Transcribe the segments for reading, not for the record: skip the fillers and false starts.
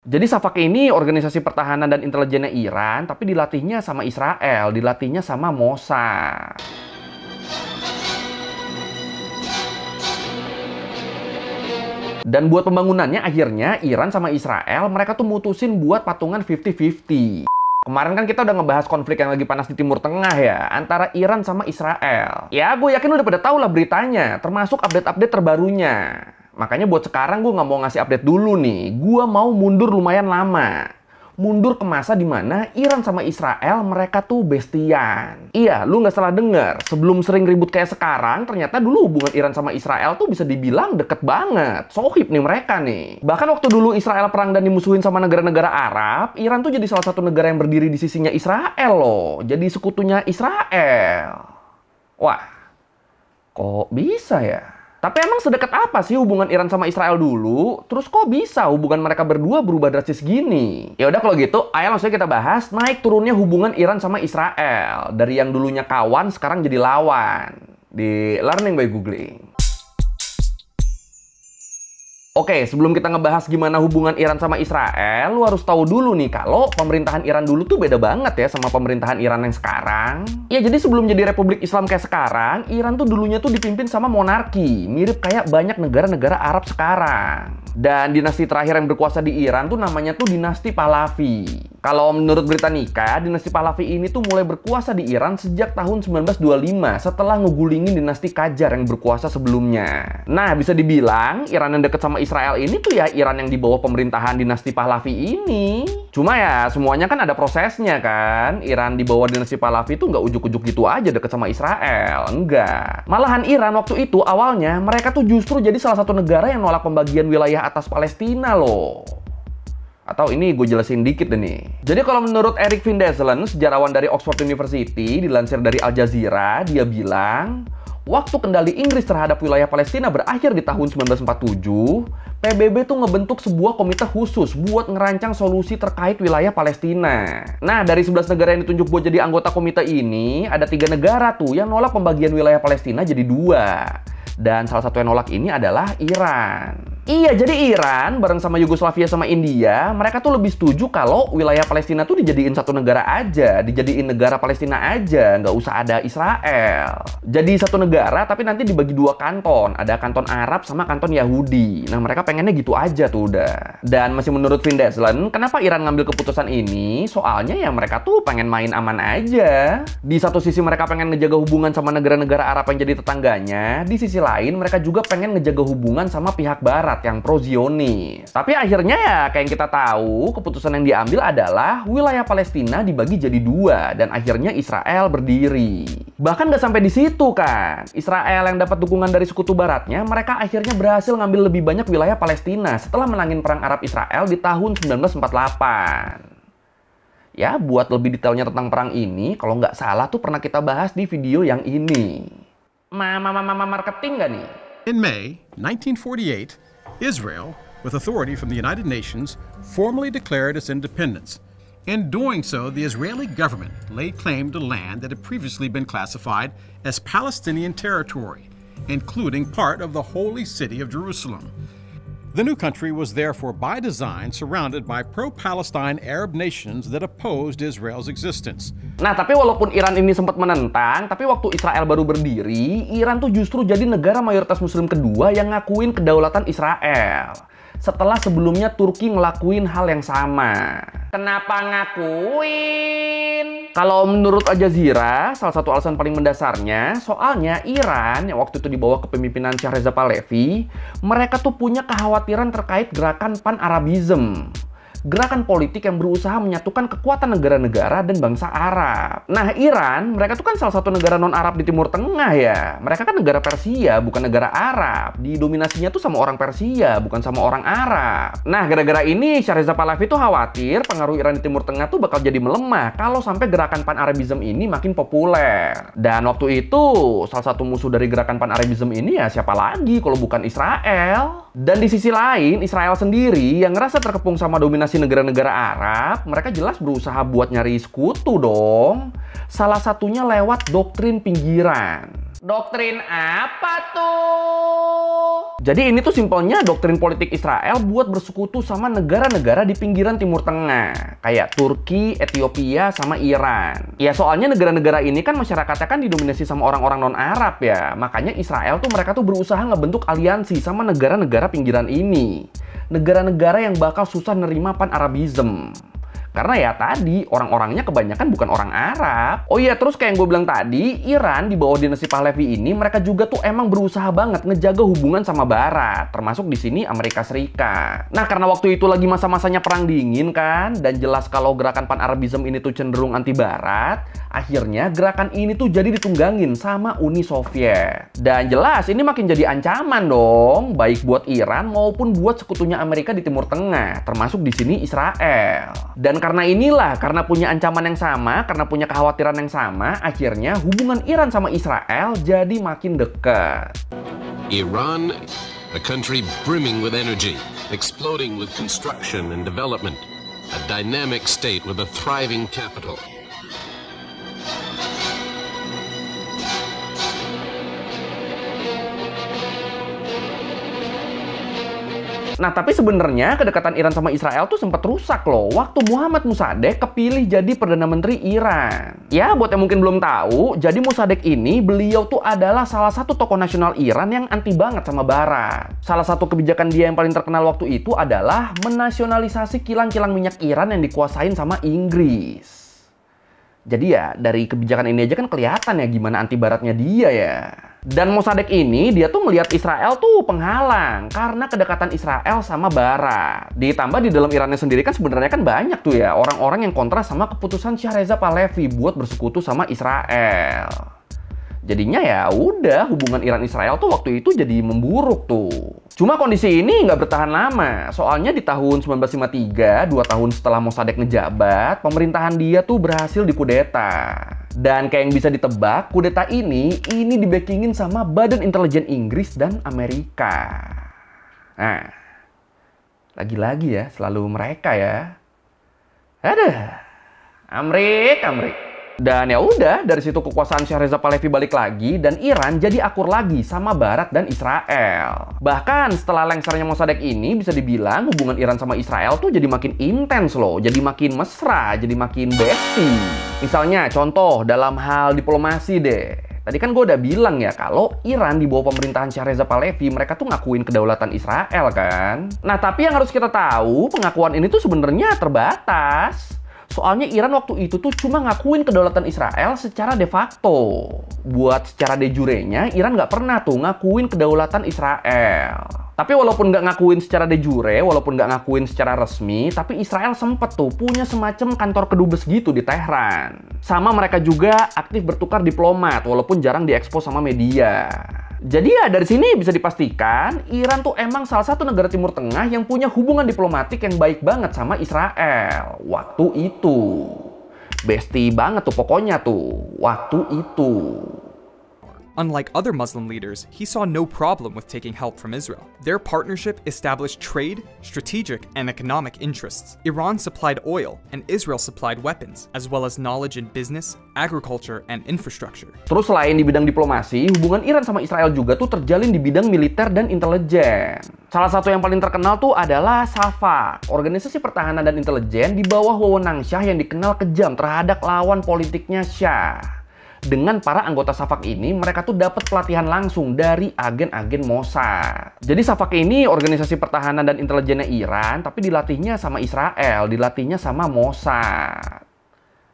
Jadi SAVAK ini organisasi pertahanan dan intelijennya Iran, tapi dilatihnya sama Israel, dilatihnya sama Mossad. Dan buat pembangunannya akhirnya Iran sama Israel mereka tuh mutusin buat patungan 50-50. Kemarin kan kita udah ngebahas konflik yang lagi panas di Timur Tengah ya, antara Iran sama Israel. Ya gue yakin udah pada tahu lah beritanya, termasuk update-update terbarunya. Makanya buat sekarang gue nggak mau ngasih update dulu nih. Gue mau mundur lumayan lama. Mundur ke masa dimana Iran sama Israel mereka tuh bestian. Iya, lu nggak salah denger. Sebelum sering ribut kayak sekarang, ternyata dulu hubungan Iran sama Israel tuh bisa dibilang deket banget. Sohib nih mereka nih. Bahkan waktu dulu Israel perang dan dimusuhin sama negara-negara Arab, Iran tuh jadi salah satu negara yang berdiri di sisinya Israel loh. Jadi sekutunya Israel. Wah, kok bisa ya? Tapi emang sedekat apa sih hubungan Iran sama Israel dulu? Terus kok bisa hubungan mereka berdua berubah drastis gini? Ya udah kalau gitu, ayo langsung kita bahas naik turunnya hubungan Iran sama Israel. Dari yang dulunya kawan, sekarang jadi lawan. Di Learning by Googling. Oke, sebelum kita ngebahas gimana hubungan Iran sama Israel, lu harus tahu dulu nih kalau pemerintahan Iran dulu tuh beda banget ya sama pemerintahan Iran yang sekarang. Ya jadi sebelum jadi Republik Islam kayak sekarang, Iran tuh dulunya tuh dipimpin sama monarki, mirip kayak banyak negara-negara Arab sekarang. Dan dinasti terakhir yang berkuasa di Iran tuh namanya tuh dinasti Pahlavi. Kalau menurut Britannica, dinasti Pahlavi ini tuh mulai berkuasa di Iran sejak tahun 1925 setelah ngegulingin dinasti Qajar yang berkuasa sebelumnya. Nah, bisa dibilang Iran yang deket sama Israel ini tuh ya Iran yang di bawah pemerintahan dinasti Pahlavi ini. Cuma ya semuanya kan ada prosesnya kan. Iran di bawah dinasti Pahlavi tuh nggak ujuk-ujuk gitu aja deket sama Israel. Enggak. Malahan Iran waktu itu awalnya mereka tuh justru jadi salah satu negara yang nolak pembagian wilayah atas Palestina loh. Atau ini gue jelasin dikit deh nih. Jadi kalau menurut Eric Van Desselen, sejarawan dari Oxford University, dilansir dari Al Jazeera, dia bilang, waktu kendali Inggris terhadap wilayah Palestina berakhir di tahun 1947, PBB tuh ngebentuk sebuah komite khusus buat ngerancang solusi terkait wilayah Palestina. Nah, dari 11 negara yang ditunjuk buat jadi anggota komite ini, ada 3 negara tuh yang nolak pembagian wilayah Palestina jadi 2. Dan salah satu yang nolak ini adalah Iran. Iya, jadi Iran bareng sama Yugoslavia sama India, mereka tuh lebih setuju kalau wilayah Palestina tuh dijadiin satu negara aja, dijadiin negara Palestina aja, nggak usah ada Israel. Jadi satu negara tapi nanti dibagi 2 kanton, ada kanton Arab sama kanton Yahudi. Nah, mereka pengennya gitu aja tuh udah. Dan masih menurut Van Desselen, kenapa Iran ngambil keputusan ini? Soalnya ya mereka tuh pengen main aman aja. Di satu sisi mereka pengen ngejaga hubungan sama negara-negara Arab yang jadi tetangganya, di sisi lain mereka juga pengen ngejaga hubungan sama pihak Barat yang pro-Zionis. Tapi akhirnya ya kayak yang kita tahu, keputusan yang diambil adalah wilayah Palestina dibagi jadi 2 dan akhirnya Israel berdiri. Bahkan nggak sampai di situ kan. Israel yang dapat dukungan dari sekutu Baratnya, mereka akhirnya berhasil ngambil lebih banyak wilayah Palestina setelah menangin perang Arab Israel di tahun 1948. Ya, buat lebih detailnya tentang perang ini, kalau nggak salah tuh pernah kita bahas di video yang ini. Marketing nggak nih? In May 1948, Israel, with authority from the United Nations, formally declared its independence. In doing so, the Israeli government laid claim to land that had previously been classified as Palestinian territory, including part of the holy city of Jerusalem. The new country was therefore by design surrounded by pro-Palestine Arab nations that opposed Israel's existence. Nah, tapi walaupun Iran ini sempat menentang, tapi waktu Israel baru berdiri, Iran tuh justru jadi negara mayoritas muslim kedua yang ngakuin kedaulatan Israel. Setelah sebelumnya Turki ngelakuin hal yang sama. Kenapa ngakuin? Kalau menurut Al Jazeera, salah satu alasan paling mendasarnya, soalnya Iran yang waktu itu di bawah kepemimpinan Shah Reza Pahlavi, mereka tuh punya kekhawatiran terkait gerakan Pan-Arabism. Gerakan politik yang berusaha menyatukan kekuatan negara-negara dan bangsa Arab. Nah, Iran, mereka tuh kan salah satu negara non-Arab di Timur Tengah ya. Mereka kan negara Persia, bukan negara Arab. Didominasinya tuh sama orang Persia, bukan sama orang Arab. Nah, gara-gara ini Shah Reza Pahlavi tuh khawatir pengaruh Iran di Timur Tengah tuh bakal jadi melemah kalau sampai gerakan Pan-Arabism ini makin populer. Dan waktu itu, salah satu musuh dari gerakan Pan-Arabism ini ya siapa lagi kalau bukan Israel. Dan di sisi lain, Israel sendiri yang ngerasa terkepung sama dominasi negara-negara Arab, mereka jelas berusaha buat nyari sekutu dong. Salah satunya lewat doktrin pinggiran. Doktrin apa tuh? Jadi ini tuh simpelnya doktrin politik Israel buat bersekutu sama negara-negara di pinggiran Timur Tengah. Kayak Turki, Ethiopia, sama Iran. Ya soalnya negara-negara ini kan masyarakatnya kan didominasi sama orang-orang non-Arab ya. Makanya Israel tuh mereka tuh berusaha ngebentuk aliansi sama negara-negara pinggiran ini. Negara-negara yang bakal susah nerima pan-Arabism. Karena ya tadi, orang-orangnya kebanyakan bukan orang Arab. Oh iya, terus kayak yang gue bilang tadi, Iran di bawah dinasti Pahlavi ini, mereka juga tuh emang berusaha banget ngejaga hubungan sama Barat. Termasuk di sini Amerika Serikat. Nah, karena waktu itu lagi masa-masanya perang dingin kan, dan jelas kalau gerakan pan-Arabism ini tuh cenderung anti-Barat, akhirnya gerakan ini tuh jadi ditunggangin sama Uni Soviet. Dan jelas, ini makin jadi ancaman dong, baik buat Iran maupun buat sekutunya Amerika di Timur Tengah, termasuk di sini Israel. Dan karena inilah, karena punya ancaman yang sama, karena punya kekhawatiran yang sama, akhirnya hubungan Iran sama Israel jadi makin dekat. Iran, a country brimming with energy, exploding with construction and development, a dynamic state with a thriving capital. Nah, tapi sebenarnya kedekatan Iran sama Israel tuh sempat rusak loh waktu Muhammad Mossadegh kepilih jadi Perdana Menteri Iran. Ya, buat yang mungkin belum tahu, jadi Mossadegh ini beliau tuh adalah salah satu tokoh nasional Iran yang anti banget sama Barat. Salah satu kebijakan dia yang paling terkenal waktu itu adalah menasionalisasi kilang-kilang minyak Iran yang dikuasain sama Inggris. Jadi ya, dari kebijakan ini aja kan kelihatan ya gimana anti Baratnya dia ya. Dan Mossadegh ini, dia tuh melihat Israel tuh penghalang karena kedekatan Israel sama Barat. Ditambah di dalam Irannya sendiri kan sebenarnya kan banyak tuh ya orang-orang yang kontra sama keputusan Shah Reza Pahlavi buat bersekutu sama Israel. Jadinya ya udah, hubungan Iran-Israel tuh waktu itu jadi memburuk tuh. Cuma kondisi ini nggak bertahan lama. Soalnya di tahun 1953, 2 tahun setelah Mossadegh ngejabat, pemerintahan dia tuh berhasil dikudeta. Dan kayak yang bisa ditebak, kudeta ini dibackingin sama Badan Intelijen Inggris dan Amerika. Nah, lagi-lagi ya, selalu mereka ya. Ada, Amrik. Dan ya udah, dari situ kekuasaan Shah Reza Pahlavi balik lagi dan Iran jadi akur lagi sama Barat dan Israel. Bahkan setelah lengsernya Mossadegh ini bisa dibilang hubungan Iran sama Israel tuh jadi makin intens loh, jadi makin mesra, jadi makin bestie. Misalnya contoh dalam hal diplomasi deh. Tadi kan gue udah bilang ya kalau Iran di bawah pemerintahan Shah Reza Pahlavi mereka tuh ngakuin kedaulatan Israel kan. Nah, tapi yang harus kita tahu, pengakuan ini tuh sebenarnya terbatas. Soalnya Iran waktu itu tuh cuma ngakuin kedaulatan Israel secara de facto. Buat secara de jure-nya, Iran nggak pernah tuh ngakuin kedaulatan Israel. Tapi walaupun nggak ngakuin secara de jure, walaupun nggak ngakuin secara resmi, tapi Israel sempet tuh punya semacam kantor kedubes gitu di Tehran. Sama mereka juga aktif bertukar diplomat, walaupun jarang diekspos sama media. Jadi ya dari sini bisa dipastikan Iran tuh emang salah satu negara Timur Tengah yang punya hubungan diplomatik yang baik banget sama Israel waktu itu. Bestie banget tuh pokoknya tuh waktu itu. Unlike other Muslim leaders, he saw no problem with taking help from Israel. Their partnership established trade, strategic, and economic interests. Iran supplied oil, and Israel supplied weapons, as well as knowledge in business, agriculture, and infrastructure. Terus selain di bidang diplomasi, hubungan Iran sama Israel juga tuh terjalin di bidang militer dan intelijen. Salah satu yang paling terkenal tuh adalah SAVAK, organisasi pertahanan dan intelijen di bawah wewenang Shah yang dikenal kejam terhadap lawan politiknya Shah. Dengan para anggota SAVAK ini, mereka tuh dapat pelatihan langsung dari agen-agen Mossad. Jadi SAVAK ini organisasi pertahanan dan intelijennya Iran, tapi dilatihnya sama Israel, dilatihnya sama Mossad.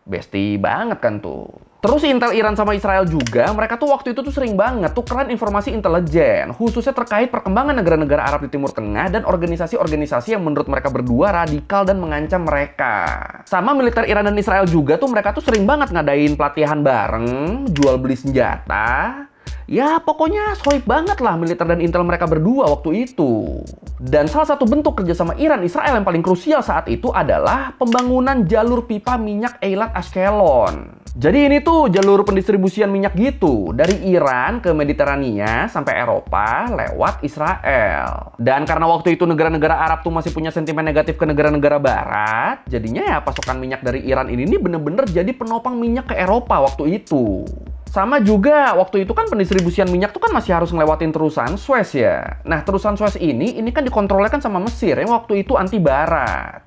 Bestie banget kan tuh. Terus intel Iran sama Israel juga, mereka tuh waktu itu tuh sering banget tukeran informasi intelijen, khususnya terkait perkembangan negara-negara Arab di Timur Tengah dan organisasi-organisasi yang menurut mereka berdua radikal dan mengancam mereka. Sama militer Iran dan Israel juga tuh mereka tuh sering banget ngadain pelatihan bareng, jual beli senjata. Ya pokoknya sohib banget lah militer dan intel mereka berdua waktu itu. Dan salah satu bentuk kerjasama Iran-Israel yang paling krusial saat itu adalah pembangunan jalur pipa minyak Eilat Ashkelon. Jadi ini tuh jalur pendistribusian minyak gitu, dari Iran ke Mediterania sampai Eropa lewat Israel. Dan karena waktu itu negara-negara Arab tuh masih punya sentimen negatif ke negara-negara Barat, jadinya ya pasokan minyak dari Iran ini bener-bener jadi penopang minyak ke Eropa waktu itu. Sama juga waktu itu kan pendistribusian minyak tuh kan masih harus ngelewatin terusan Suez ya. Nah terusan Suez ini kan dikontrolnya kan sama Mesir yang waktu itu anti barat.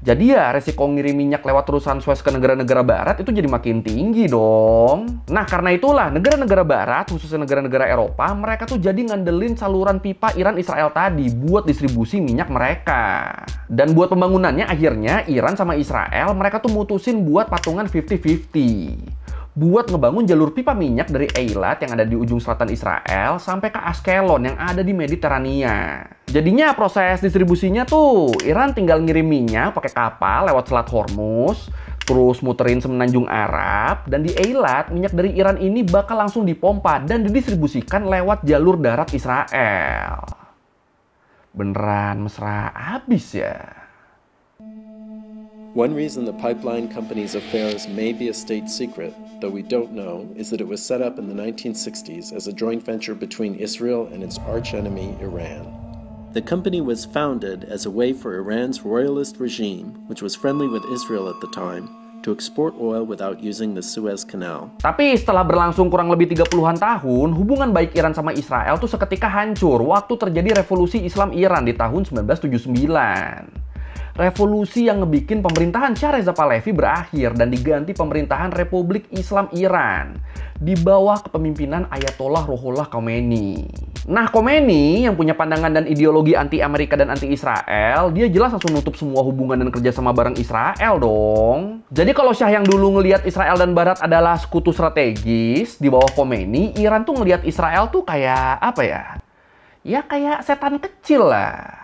Jadi ya resiko ngirim minyak lewat terusan Suez ke negara-negara barat itu jadi makin tinggi dong. Nah karena itulah negara-negara barat, khususnya negara-negara Eropa, mereka tuh jadi ngandelin saluran pipa Iran Israel tadi buat distribusi minyak mereka. Dan buat pembangunannya akhirnya Iran sama Israel mereka tuh mutusin buat patungan 50-50. Buat ngebangun jalur pipa minyak dari Eilat yang ada di ujung selatan Israel sampai ke Ashkelon yang ada di Mediterania. Jadinya proses distribusinya tuh Iran tinggal ngirim minyak pakai kapal lewat Selat Hormuz, terus muterin semenanjung Arab, dan di Eilat minyak dari Iran ini bakal langsung dipompa dan didistribusikan lewat jalur darat Israel. Beneran mesra abis ya. One reason the pipeline company's affairs may be a state secret, though we don't know, is that it was set up in the 1960s as a joint venture between Israel and its archenemy, Iran. The company was founded as a way for Iran's royalist regime, which was friendly with Israel at the time, to export oil without using the Suez Canal. Tapi setelah berlangsung kurang lebih 30-an tahun, hubungan baik Iran sama Israel tuh seketika hancur waktu terjadi revolusi Islam Iran di tahun 1979. Revolusi yang ngebikin pemerintahan Shah Reza Pahlavi berakhir dan diganti pemerintahan Republik Islam Iran di bawah kepemimpinan Ayatollah Ruhollah Khomeini. Nah, Khomeini yang punya pandangan dan ideologi anti-Amerika dan anti-Israel, dia jelas langsung nutup semua hubungan dan kerjasama bareng Israel dong. Jadi kalau Shah yang dulu ngelihat Israel dan Barat adalah sekutu strategis di bawah Khomeini, Iran tuh ngelihat Israel tuh kayak apa ya? Ya kayak setan kecil lah.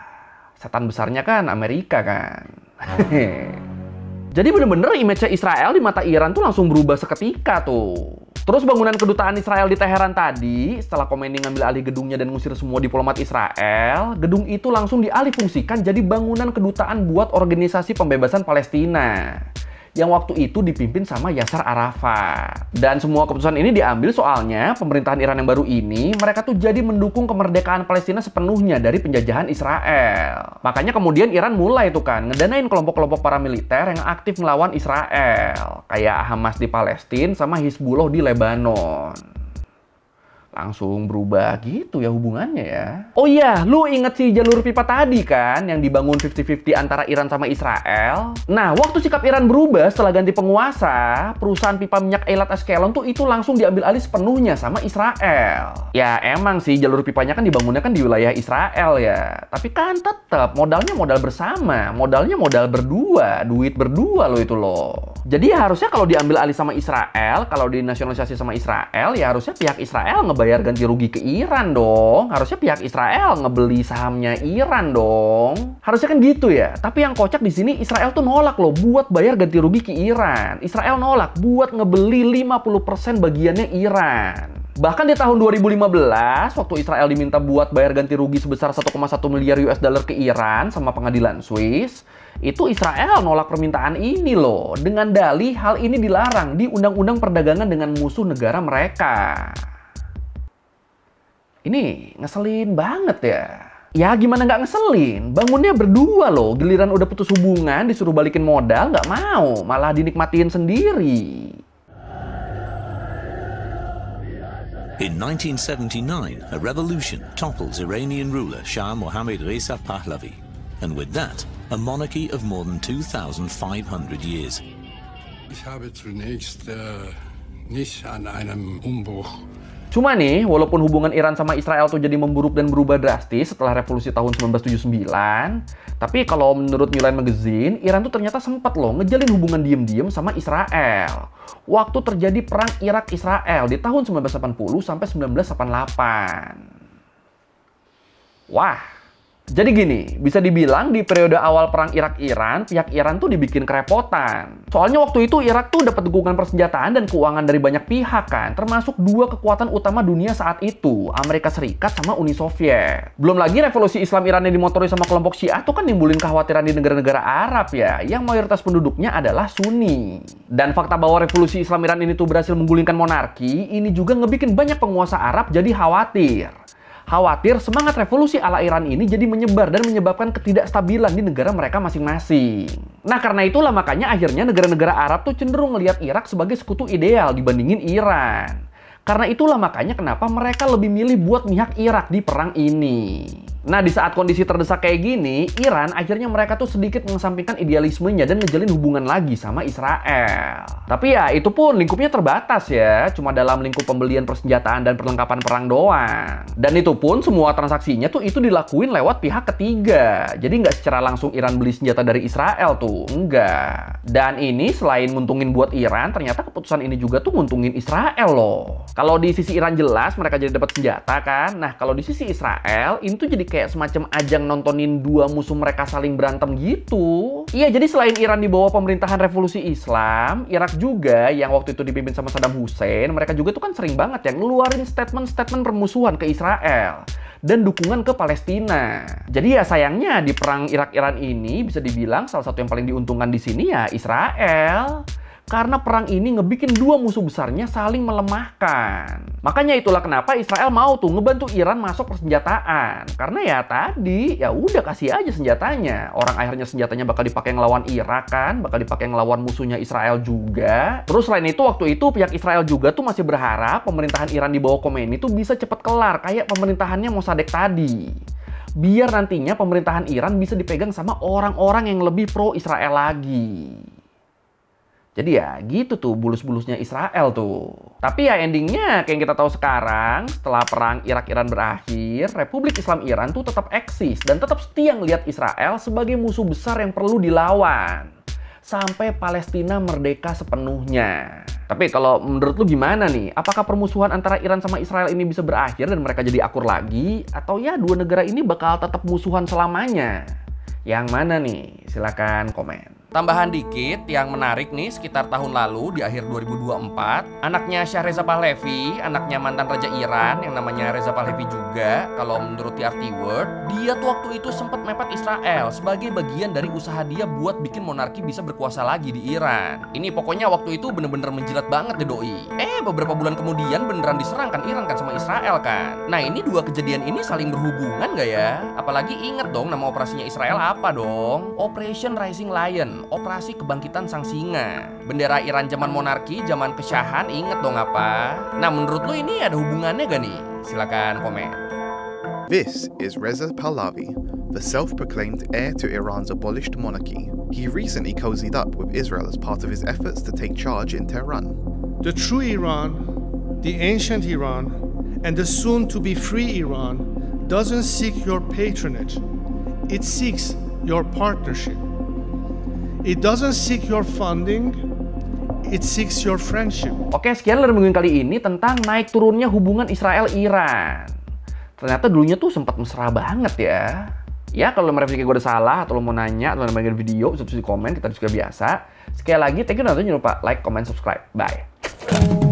Setan besarnya kan Amerika kan. Jadi bener-bener image Israel di mata Iran tuh langsung berubah seketika tuh. Terus bangunan kedutaan Israel di Teheran tadi, setelah Khomeini ngambil alih gedungnya dan ngusir semua diplomat Israel, gedung itu langsung dialihfungsikan jadi bangunan kedutaan buat organisasi pembebasan Palestina. Yang waktu itu dipimpin sama Yasser Arafat. Dan semua keputusan ini diambil soalnya pemerintahan Iran yang baru ini, mereka tuh jadi mendukung kemerdekaan Palestina sepenuhnya dari penjajahan Israel. Makanya kemudian Iran mulai tuh kan ngedanain kelompok-kelompok paramiliter yang aktif melawan Israel. Kayak Hamas di Palestina sama Hizbullah di Lebanon. Langsung berubah gitu ya hubungannya ya. Oh iya, lu inget si jalur pipa tadi kan yang dibangun 50-50 antara Iran sama Israel? Nah, waktu sikap Iran berubah setelah ganti penguasa, perusahaan pipa minyak Eilat Ashkelon tuh itu langsung diambil alih sepenuhnya sama Israel. Ya emang sih jalur pipanya kan dibangunnya kan di wilayah Israel ya. Tapi kan tetap modalnya modal bersama, modalnya modal berdua, duit berdua lo itu loh. Jadi ya harusnya kalau diambil alih sama Israel, kalau dinasionalisasi sama Israel, ya harusnya pihak Israel ngebayar ganti rugi ke Iran dong. Harusnya pihak Israel ngebeli sahamnya Iran dong. Harusnya kan gitu ya. Tapi yang kocak di sini Israel tuh nolak loh buat bayar ganti rugi ke Iran. Israel nolak buat ngebeli 50% bagiannya Iran. Bahkan di tahun 2015, waktu Israel diminta buat bayar ganti rugi sebesar 1,1 miliar US dollar ke Iran sama pengadilan Swiss, itu Israel nolak permintaan ini loh, dengan dalih hal ini dilarang di Undang-Undang Perdagangan dengan musuh negara mereka. Ini ngeselin banget ya. Ya gimana nggak ngeselin? Bangunnya berdua loh, giliran udah putus hubungan disuruh balikin modal nggak mau, malah dinikmatin sendiri. In 1979, a revolution topples Iranian ruler Shah Mohammad Reza Pahlavi, and with that, a monarchy of more than 2,500 years. Ich habe zunächst nicht an einem Umbruch. Cuma nih, walaupun hubungan Iran sama Israel tuh jadi memburuk dan berubah drastis setelah revolusi tahun 1979, tapi kalau menurut New Line Magazine, Iran tuh ternyata sempat loh ngejalin hubungan diem-diem sama Israel. Waktu terjadi perang Irak-Israel di tahun 1980 sampai 1988. Wah. Jadi gini, bisa dibilang di periode awal perang Irak-Iran, pihak Iran tuh dibikin kerepotan. Soalnya waktu itu Irak tuh dapat dukungan persenjataan dan keuangan dari banyak pihak kan, termasuk dua kekuatan utama dunia saat itu, Amerika Serikat sama Uni Soviet. Belum lagi revolusi Islam Iran yang dimotori sama kelompok Syiah tuh kan nimbulin kekhawatiran di negara-negara Arab ya, yang mayoritas penduduknya adalah Sunni. Dan fakta bahwa revolusi Islam Iran ini tuh berhasil menggulingkan monarki, ini juga ngebikin banyak penguasa Arab jadi khawatir. Khawatir semangat revolusi ala Iran ini jadi menyebar dan menyebabkan ketidakstabilan di negara mereka masing-masing. Nah karena itulah makanya akhirnya negara-negara Arab tuh cenderung ngelihat Irak sebagai sekutu ideal dibandingin Iran. Karena itulah makanya kenapa mereka lebih milih buat mihak Irak di perang ini. Nah, di saat kondisi terdesak kayak gini, Iran akhirnya mereka tuh sedikit mengesampingkan idealismenya dan ngejalin hubungan lagi sama Israel. Tapi ya, itu pun lingkupnya terbatas ya, cuma dalam lingkup pembelian persenjataan dan perlengkapan perang doang. Dan itu pun semua transaksinya tuh itu dilakuin lewat pihak ketiga. Jadi nggak secara langsung Iran beli senjata dari Israel tuh, enggak. Dan ini selain nguntungin buat Iran, ternyata keputusan ini juga tuh nguntungin Israel loh. Kalau di sisi Iran jelas mereka jadi dapat senjata kan. Nah, kalau di sisi Israel, ini tuh jadi kayak semacam ajang nontonin dua musuh mereka saling berantem gitu. Iya, jadi selain Iran di bawah pemerintahan revolusi Islam, Irak juga yang waktu itu dipimpin sama Saddam Hussein, mereka juga tuh kan sering banget ya ngeluarin statement-statement permusuhan ke Israel dan dukungan ke Palestina. Jadi ya sayangnya di perang Irak-Iran ini bisa dibilang salah satu yang paling diuntungkan di sini ya Israel. Karena perang ini ngebikin dua musuh besarnya saling melemahkan. Makanya itulah kenapa Israel mau tuh ngebantu Iran masuk persenjataan. Karena ya tadi, ya udah kasih aja senjatanya. Orang akhirnya senjatanya bakal dipakai ngelawan Irak kan, bakal dipakai ngelawan musuhnya Israel juga. Terus selain itu waktu itu pihak Israel juga tuh masih berharap pemerintahan Iran di bawah Khomeini tuh bisa cepet kelar kayak pemerintahannya Mossadegh tadi. Biar nantinya pemerintahan Iran bisa dipegang sama orang-orang yang lebih pro Israel lagi. Jadi ya gitu tuh bulus-bulusnya Israel tuh. Tapi ya endingnya kayak yang kita tahu sekarang, setelah perang Irak-Iran berakhir, Republik Islam Iran tuh tetap eksis dan tetap setia ngelihat Israel sebagai musuh besar yang perlu dilawan. Sampai Palestina merdeka sepenuhnya. Tapi kalau menurut lu gimana nih? Apakah permusuhan antara Iran sama Israel ini bisa berakhir dan mereka jadi akur lagi? Atau ya dua negara ini bakal tetap musuhan selamanya? Yang mana nih? Silakan komen. Tambahan dikit, yang menarik nih, sekitar tahun lalu di akhir 2024, anaknya Shah Reza Pahlavi, anaknya mantan Raja Iran yang namanya Reza Pahlavi juga, kalau menurut TRT World, dia tuh waktu itu sempat mepet Israel sebagai bagian dari usaha dia buat bikin monarki bisa berkuasa lagi di Iran. Ini pokoknya waktu itu bener-bener menjilat banget deh doi. Beberapa bulan kemudian beneran diserang kan Iran kan sama Israel kan. Nah ini dua kejadian ini saling berhubungan gak ya? Apalagi inget dong nama operasinya Israel apa dong? Operation Rising Lion. Operasi Kebangkitan Sang Singa. Bendera Iran zaman monarki, zaman kesyahan, inget dong apa? Nah menurut lu ini ada hubungannya gak nih? Silakan komen. This is Reza Pahlavi, the self-proclaimed heir to Iran's abolished monarchy. He recently cozied up with Israel as part of his efforts to take charge in Tehran. The true Iran, the ancient Iran, and the soon-to-be free Iran doesn't seek your patronage. It seeks your partnership. It doesn't seek your funding, it seeks your friendship. Oke, sekian dari minggu kali ini tentang naik turunnya hubungan Israel-Iran. Ternyata dulunya tuh sempat mesra banget ya. Ya, kalau mereview kayak gue udah salah, atau lo mau nanya, atau lo mau bikin video, bisa di komen, kita diskusi biasa. Sekali lagi, thank you, jangan lupa like, comment, subscribe. Bye.